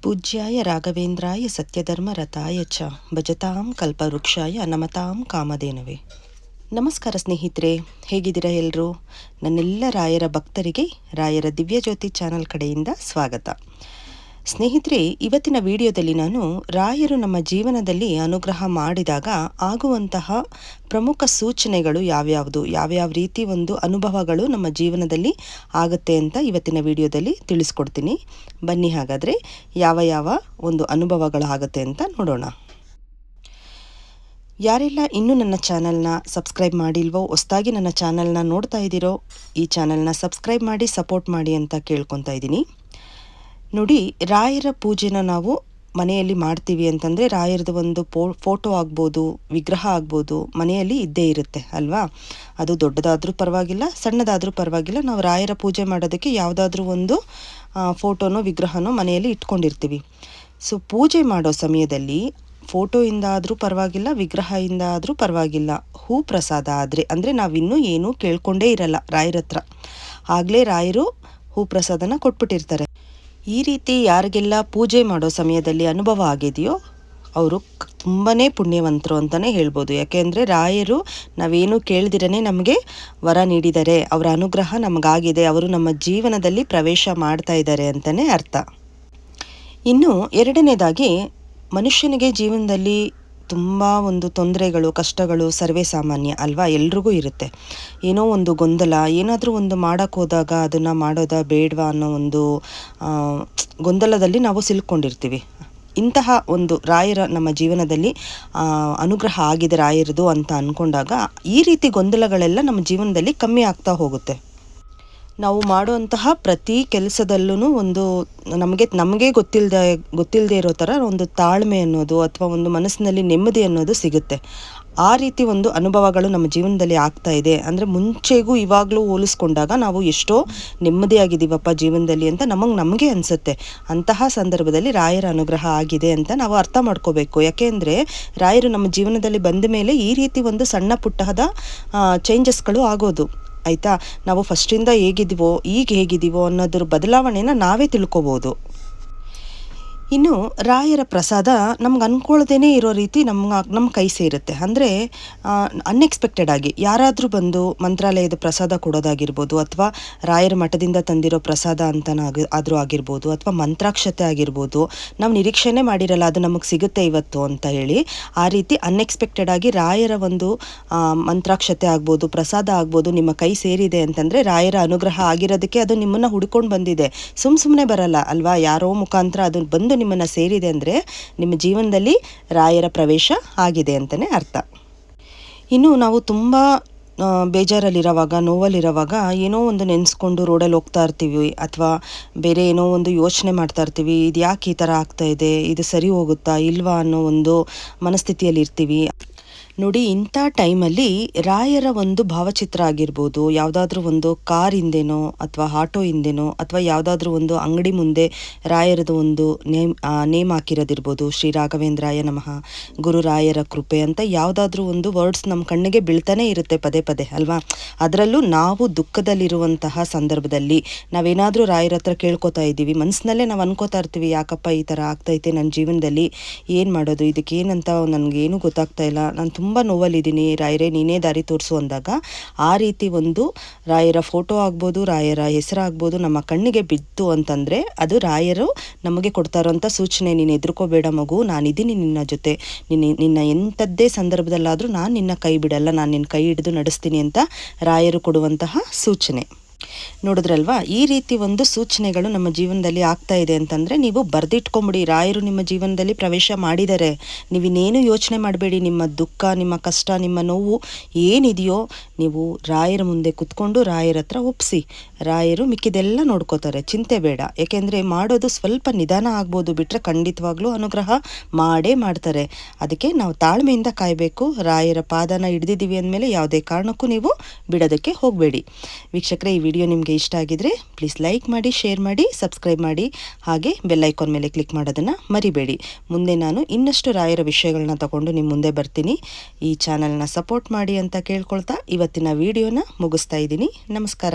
ಪೂಜ್ಯಾಯ ರಾಘವೇಂದ್ರಾಯ ಸತ್ಯಧರ್ಮರತಾಯ ಚ ಭಜತಾಂ ಕಲ್ಪವೃಕ್ಷಾಯ ನಮತಾಂ ಕಾಮಧೇನವೇ. ನಮಸ್ಕಾರ ಸ್ನೇಹಿತರೆ, ಹೇಗಿದ್ದೀರಾ ಎಲ್ಲರೂ? ನನ್ನೆಲ್ಲ ರಾಯರ ಭಕ್ತರಿಗೆ ರಾಯರ ದಿವ್ಯಜ್ಯೋತಿ ಚಾನಲ್ ಕಡೆಯಿಂದ ಸ್ವಾಗತ. ಸ್ನೇಹಿತರೆ, ಇವತ್ತಿನ ವಿಡಿಯೋದಲ್ಲಿ ನಾನು ರಾಯರು ನಮ್ಮ ಜೀವನದಲ್ಲಿ ಅನುಗ್ರಹ ಮಾಡಿದಾಗ ಆಗುವಂತಹ ಪ್ರಮುಖ ಸೂಚನೆಗಳು ಯಾವ್ಯಾವ ರೀತಿ ಒಂದು ಅನುಭವಗಳು ನಮ್ಮ ಜೀವನದಲ್ಲಿ ಆಗುತ್ತೆ ಅಂತ ಇವತ್ತಿನ ವಿಡಿಯೋದಲ್ಲಿ ತಿಳಿಸ್ಕೊಡ್ತೀನಿ. ಬನ್ನಿ ಹಾಗಾದರೆ ಯಾವ ಒಂದು ಅನುಭವಗಳು ಆಗುತ್ತೆ ಅಂತ ನೋಡೋಣ. ಯಾರೆಲ್ಲ ಇನ್ನೂ ನನ್ನ ಚಾನಲ್ನ ಸಬ್ಸ್ಕ್ರೈಬ್ ಮಾಡಿಲ್ವೋ, ಹೊಸದಾಗಿ ನನ್ನ ಚಾನಲ್ನ ನೋಡ್ತಾ ಇದ್ದೀರೋ ಈ ಚಾನಲ್ನ ಸಬ್ಸ್ಕ್ರೈಬ್ ಮಾಡಿ ಸಪೋರ್ಟ್ ಮಾಡಿ ಅಂತ ಕೇಳ್ಕೊತಾ ಇದ್ದೀನಿ. ನೋಡಿ, ರಾಯರ ಪೂಜೆನ ನಾವು ಮನೆಯಲ್ಲಿ ಮಾಡ್ತೀವಿ ಅಂತಂದರೆ ರಾಯರದು ಒಂದು ಫೋಟೋ ಆಗ್ಬೋದು, ವಿಗ್ರಹ ಆಗ್ಬೋದು, ಮನೆಯಲ್ಲಿ ಇದ್ದೇ ಇರುತ್ತೆ ಅಲ್ವಾ. ಅದು ದೊಡ್ಡದಾದರೂ ಪರವಾಗಿಲ್ಲ, ಸಣ್ಣದಾದರೂ ಪರವಾಗಿಲ್ಲ, ನಾವು ರಾಯರ ಪೂಜೆ ಮಾಡೋದಕ್ಕೆ ಯಾವುದಾದ್ರೂ ಒಂದು ಫೋಟೋನೋ ವಿಗ್ರಹನೋ ಮನೆಯಲ್ಲಿ ಇಟ್ಕೊಂಡಿರ್ತೀವಿ. ಸೊ ಪೂಜೆ ಮಾಡೋ ಸಮಯದಲ್ಲಿ ಫೋಟೋಯಿಂದ ಆದರೂ ಪರವಾಗಿಲ್ಲ, ವಿಗ್ರಹದಿಂದ ಆದರೂ ಪರವಾಗಿಲ್ಲ, ಹೂ ಪ್ರಸಾದ ಆದರೆ, ಅಂದರೆ ನಾವಿನ್ನೂ ಏನೂ ಕೇಳ್ಕೊಂಡೇ ಇರಲ್ಲ ರಾಯರ ಹತ್ರ, ಆಗಲೇ ರಾಯರು ಹೂ ಪ್ರಸಾದನ ಕೊಟ್ಬಿಟ್ಟಿರ್ತಾರೆ. ಈ ರೀತಿ ಯಾರಿಗೆಲ್ಲ ಪೂಜೆ ಮಾಡೋ ಸಮಯದಲ್ಲಿ ಅನುಭವ ಆಗಿದೆಯೋ ಅವರು ತುಂಬಾ ಪುಣ್ಯವಂತರು ಅಂತಲೇ ಹೇಳ್ಬೋದು. ಯಾಕೆಂದರೆ ರಾಯರು ನಾವೇನು ಕೇಳ್ದಿರೇ ನಮಗೆ ವರ ನೀಡಿದ್ದಾರೆ, ಅವರ ಅನುಗ್ರಹ ನಮಗಾಗಿದೆ, ಅವರು ನಮ್ಮ ಜೀವನದಲ್ಲಿ ಪ್ರವೇಶ ಮಾಡ್ತಾ ಇದ್ದಾರೆ ಅಂತಲೇ ಅರ್ಥ. ಇನ್ನು ಎರಡನೇದಾಗಿ, ಮನುಷ್ಯನಿಗೆ ಜೀವನದಲ್ಲಿ ತುಂಬ ಒಂದು ತೊಂದರೆಗಳು, ಕಷ್ಟಗಳು ಸರ್ವೇ ಸಾಮಾನ್ಯ ಅಲ್ವಾ, ಎಲ್ರಿಗೂ ಇರುತ್ತೆ. ಏನೋ ಒಂದು ಗೊಂದಲ, ಏನಾದರೂ ಒಂದು ಮಾಡೋಕ್ಕೆ ಹೋದಾಗ ಅದನ್ನು ಮಾಡೋದಾ ಬೇಡವಾ ಅನ್ನೋ ಒಂದು ಗೊಂದಲದಲ್ಲಿ ನಾವು ಸಿಲ್ಕೊಂಡಿರ್ತೀವಿ. ಇಂತಹ ಒಂದು ರಾಯರ ನಮ್ಮ ಜೀವನದಲ್ಲಿ ಅನುಗ್ರಹ ಆಗಿದೆ ರಾಯರದು ಅಂತ ಅಂದ್ಕೊಂಡಾಗ ಈ ರೀತಿ ಗೊಂದಲಗಳೆಲ್ಲ ನಮ್ಮ ಜೀವನದಲ್ಲಿ ಕಮ್ಮಿ ಆಗ್ತಾ ಹೋಗುತ್ತೆ. ನಾವು ಮಾಡುವಂತಹ ಪ್ರತಿ ಕೆಲಸದಲ್ಲೂ ಒಂದು ನಮಗೆ ಗೊತ್ತಿಲ್ಲದೆ ಇರೋ ಥರ ಒಂದು ತಾಳ್ಮೆ ಅನ್ನೋದು ಅಥವಾ ಒಂದು ಮನಸ್ಸಿನಲ್ಲಿ ನೆಮ್ಮದಿ ಅನ್ನೋದು ಸಿಗುತ್ತೆ. ಆ ರೀತಿ ಒಂದು ಅನುಭವಗಳು ನಮ್ಮ ಜೀವನದಲ್ಲಿ ಆಗ್ತಾ ಇದೆ ಅಂದರೆ ಮುಂಚೆಗೂ ಇವಾಗಲೂ ಹೋಲಿಸ್ಕೊಂಡಾಗ ನಾವು ಎಷ್ಟೋ ನೆಮ್ಮದಿಯಾಗಿದ್ದೀವಪ್ಪ ಜೀವನದಲ್ಲಿ ಅಂತ ನಮಗೆ ಅನಿಸುತ್ತೆ. ಅಂತಹ ಸಂದರ್ಭದಲ್ಲಿ ರಾಯರ ಅನುಗ್ರಹ ಆಗಿದೆ ಅಂತ ನಾವು ಅರ್ಥ ಮಾಡ್ಕೋಬೇಕು. ಯಾಕೆಂದರೆ ರಾಯರು ನಮ್ಮ ಜೀವನದಲ್ಲಿ ಬಂದ ಮೇಲೆ ಈ ರೀತಿ ಒಂದು ಸಣ್ಣ ಪುಟ್ಟದ ಚೇಂಜಸ್ಗಳು ಆಗೋದು ಆಯಿತಾ. ನಾವು ಫಸ್ಟಿಂದ ಹೇಗಿದ್ದೀವೋ ಈಗ ಹೇಗಿದ್ದೀವೋ ಅನ್ನೋದ್ರ ಬದಲಾವಣೆನ ನಾವೇ ತಿಳ್ಕೊಬೋದು. ಇನ್ನು ರಾಯರ ಪ್ರಸಾದ ನಮ್ಗೆ ಅಂದ್ಕೊಳ್ದೇ ಇರೋ ರೀತಿ ನಮ್ಮ ಕೈ ಸೇರುತ್ತೆ. ಅಂದರೆ ಅನ್ಎಕ್ಸ್ಪೆಕ್ಟೆಡ್ ಆಗಿ ಯಾರಾದರೂ ಬಂದು ಮಂತ್ರಾಲಯದ ಪ್ರಸಾದ ಕೊಡೋದಾಗಿರ್ಬೋದು, ಅಥವಾ ರಾಯರ ಮಠದಿಂದ ತಂದಿರೋ ಪ್ರಸಾದ ಆದರೂ ಆಗಿರ್ಬೋದು, ಅಥವಾ ಮಂತ್ರಾಕ್ಷತೆ ಆಗಿರ್ಬೋದು, ನಾವು ನಿರೀಕ್ಷೆನೇ ಮಾಡಿರಲ್ಲ ಅದು ನಮಗೆ ಸಿಗುತ್ತೆ ಇವತ್ತು ಅಂತ ಹೇಳಿ, ಆ ರೀತಿ ಅನ್ಎಕ್ಸ್ಪೆಕ್ಟೆಡ್ ಆಗಿ ರಾಯರ ಒಂದು ಮಂತ್ರಾಕ್ಷತೆ ಆಗ್ಬೋದು, ಪ್ರಸಾದ ಆಗ್ಬೋದು ನಿಮ್ಮ ಕೈ ಸೇರಿದೆ ಅಂತಂದರೆ ರಾಯರ ಅನುಗ್ರಹ ಆಗಿರೋದಕ್ಕೆ ಅದು ನಿಮ್ಮನ್ನು ಹುಡ್ಕೊಂಡು ಬಂದಿದೆ. ಸುಮ್ಮನೆ ಬರಲ್ಲ ಅಲ್ವಾ, ಯಾರೋ ಮುಖಾಂತರ ಅದು ಬಂದು ನಿಮ್ಮನ್ನು ಸೇರಿದೆ ಅಂದರೆ ನಿಮ್ಮ ಜೀವನದಲ್ಲಿ ರಾಯರ ಪ್ರವೇಶ ಆಗಿದೆ ಅಂತಲೇ ಅರ್ಥ. ಇನ್ನು ನಾವು ತುಂಬ ಬೇಜಾರಲ್ಲಿರೋವಾಗ, ನೋವಲ್ಲಿರೋವಾಗ ಏನೋ ಒಂದು ನೆನೆಸ್ಕೊಂಡು ರೋಡಲ್ಲಿ ಹೋಗ್ತಾ ಇರ್ತೀವಿ, ಅಥವಾ ಬೇರೆ ಏನೋ ಒಂದು ಯೋಚನೆ ಮಾಡ್ತಾ ಇರ್ತೀವಿ, ಇದು ಯಾಕೆ ಈ ಥರ ಆಗ್ತಾ ಇದೆ, ಇದು ಸರಿ ಹೋಗುತ್ತಾ ಇಲ್ವಾ ಅನ್ನೋ ಒಂದು ಮನಸ್ಥಿತಿಯಲ್ಲಿ ಇರ್ತೀವಿ. ನೋಡಿ, ಇಂಥ ಟೈಮಲ್ಲಿ ರಾಯರ ಒಂದು ಭಾವಚಿತ್ರ ಆಗಿರ್ಬೋದು, ಯಾವುದಾದ್ರೂ ಒಂದು ಕಾರ್ ಹಿಂದೆನೋ ಅಥವಾ ಆಟೋ ಹಿಂದೆನೋ ಅಥವಾ ಯಾವುದಾದ್ರೂ ಒಂದು ಅಂಗಡಿ ಮುಂದೆ ರಾಯರದು ಒಂದು ನೇಮ್ ಹಾಕಿರೋದಿರ್ಬೋದು, ಶ್ರೀ ರಾಘವೇಂದ್ರಾಯ ನಮಃ, ಗುರು ರಾಯರ ಕೃಪೆ ಅಂತ ಯಾವುದಾದ್ರೂ ಒಂದು ವರ್ಡ್ಸ್ ನಮ್ಮ ಕಣ್ಣಿಗೆ ಬೀಳ್ತಾನೆ ಇರುತ್ತೆ ಪದೇ ಪದೇ ಅಲ್ವಾ. ಅದರಲ್ಲೂ ನಾವು ದುಃಖದಲ್ಲಿರುವಂತಹ ಸಂದರ್ಭದಲ್ಲಿ ನಾವೇನಾದರೂ ರಾಯರ ಹತ್ರ ಕೇಳ್ಕೊತಾ ಇದ್ದೀವಿ, ಮನಸ್ಸಿನಲ್ಲೇ ನಾವು ಅನ್ಕೋತಾ ಇರ್ತೀವಿ, ಯಾಕಪ್ಪ ಈ ಥರ ಆಗ್ತೈತೆ ನನ್ನ ಜೀವನದಲ್ಲಿ, ಏನು ಮಾಡೋದು, ಇದಕ್ಕೆ ಏನಂತ ನನಗೇನು ಗೊತ್ತಾಗ್ತಾ ಇಲ್ಲ, ನಾನು ತುಂಬ ನೋವಲ್ಲಿದ್ದೀನಿ, ರಾಯರೇ ನೀನೇ ದಾರಿ ತೋರಿಸು ಅಂದಾಗ ಆ ರೀತಿ ಒಂದು ರಾಯರ ಫೋಟೋ ಆಗ್ಬೋದು, ರಾಯರ ಹೆಸರಾಗ್ಬೋದು ನಮ್ಮ ಕಣ್ಣಿಗೆ ಬಿತ್ತು ಅಂತಂದರೆ ಅದು ರಾಯರು ನಮಗೆ ಕೊಡ್ತಾ ಇರೋಂಥ ಸೂಚನೆ. ನೀನು ಹೆದರ್ಕೋಬೇಡ ಮಗು, ನಾನಿದ್ದೀನಿ ನಿನ್ನ ಜೊತೆ, ನಿನ್ನ ಎಂಥದ್ದೇ ಸಂದರ್ಭದಲ್ಲಾದರೂ ನಾನು ನಿನ್ನ ಕೈ ಬಿಡಲ್ಲ, ನಾನು ನಿನ್ನ ಕೈ ಹಿಡಿದು ನಡೆಸ್ತೀನಿ ಅಂತ ರಾಯರು ಕೊಡುವಂತಹ ಸೂಚನೆ. ನೋಡಿದ್ರಲ್ವಾ, ಈ ರೀತಿ ಒಂದು ಸೂಚನೆಗಳು ನಮ್ಮ ಜೀವನದಲ್ಲಿ ಆಗ್ತಾ ಇದೆ ಅಂತಂದರೆ ನೀವು ಬರೆದಿಟ್ಕೊಂಬಿಡಿ, ರಾಯರು ನಿಮ್ಮ ಜೀವನದಲ್ಲಿ ಪ್ರವೇಶ ಮಾಡಿದ್ದಾರೆ. ನೀವಿನ್ನೇನು ಯೋಚನೆ ಮಾಡಬೇಡಿ, ನಿಮ್ಮ ದುಃಖ, ನಿಮ್ಮ ಕಷ್ಟ, ನಿಮ್ಮ ನೋವು ಏನಿದೆಯೋ ನೀವು ರಾಯರ ಮುಂದೆ ಕುತ್ಕೊಂಡು ರಾಯರ ಹತ್ರ ಒಪ್ಪಿಸಿ, ರಾಯರು ಮಿಕ್ಕಿದೆಲ್ಲ ನೋಡ್ಕೋತಾರೆ, ಚಿಂತೆ ಬೇಡ. ಏಕೆಂದರೆ ಮಾಡೋದು ಸ್ವಲ್ಪ ನಿಧಾನ ಆಗ್ಬೋದು ಬಿಟ್ಟರೆ ಖಂಡಿತವಾಗ್ಲೂ ಅನುಗ್ರಹ ಮಾಡೇ ಮಾಡ್ತಾರೆ. ಅದಕ್ಕೆ ನಾವು ತಾಳ್ಮೆಯಿಂದ ಕಾಯಬೇಕು. ರಾಯರ ಪಾದನ ಹಿಡಿದಿದ್ದೀವಿ ಅಂದಮೇಲೆ ಯಾವುದೇ ಕಾರಣಕ್ಕೂ ನೀವು ಬಿಡೋದಕ್ಕೆ ಹೋಗಬೇಡಿ. ವೀಕ್ಷಕರೇ, ಈ ವಿಡಿಯೋ ನಿಮಗೆ ಇಷ್ಟ ಆಗಿದ್ರೆ ಪ್ಲೀಸ್ ಲೈಕ್ ಮಾಡಿ, ಶೇರ್ ಮಾಡಿ, ಸಬ್ಸ್ಕ್ರೈಬ್ ಮಾಡಿ, ಹಾಗೆ ಬೆಲ್ ಐಕಾನ್ ಮೇಲೆ ಕ್ಲಿಕ್ ಮಾಡೋದನ್ನು ಮರಿಬೇಡಿ. ಮುಂದೆ ನಾನು ಇನ್ನಷ್ಟು ರಾಯರ ವಿಷಯಗಳನ್ನ ತಗೊಂಡು ನಿಮ್ಮ ಮುಂದೆ ಬರ್ತೀನಿ. ಈ ಚಾನಲ್ನ ಸಪೋರ್ಟ್ ಮಾಡಿ ಅಂತ ಕೇಳ್ಕೊಳ್ತಾ ಇವತ್ತಿನ ವಿಡಿಯೋನ ಮುಗಿಸ್ತಾ ಇದ್ದೀನಿ. ನಮಸ್ಕಾರ.